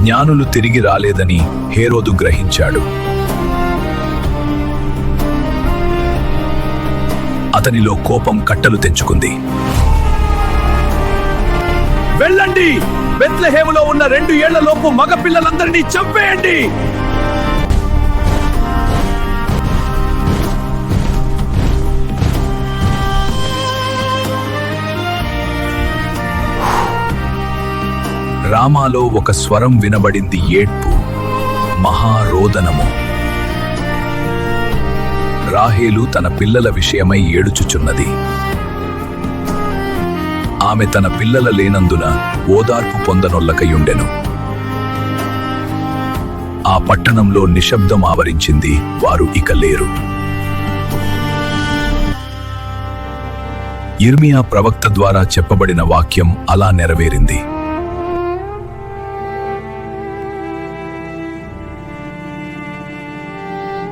జ్ఞానులు తిరిగి రాలేదని హేరోదు గ్రహించాడు. అతనిలో కోపం కట్టలు తెంచుకుంది. వెళ్ళండి, బెత్లెహేములో ఉన్న 2 ఏళ్లలోపు మగ పిల్లలందరినీ చంపేయండి. రామాలో ఒక స్వరం వినబడింది, ఏడ్పు, మహారోదనము. రాహేలు తన పిల్లల విషయమై ఏడుచుచున్నది. ఆమె తన పిల్లల లేనందున ఓదార్పు పొందనొల్లకయుండెను. ఆ పట్టణంలో నిశ్శబ్దం ఆవరించింది. వారు ఇక లేరు. యిర్మీయా ప్రవక్త ద్వారా చెప్పబడిన వాక్యం అలా నెరవేరింది.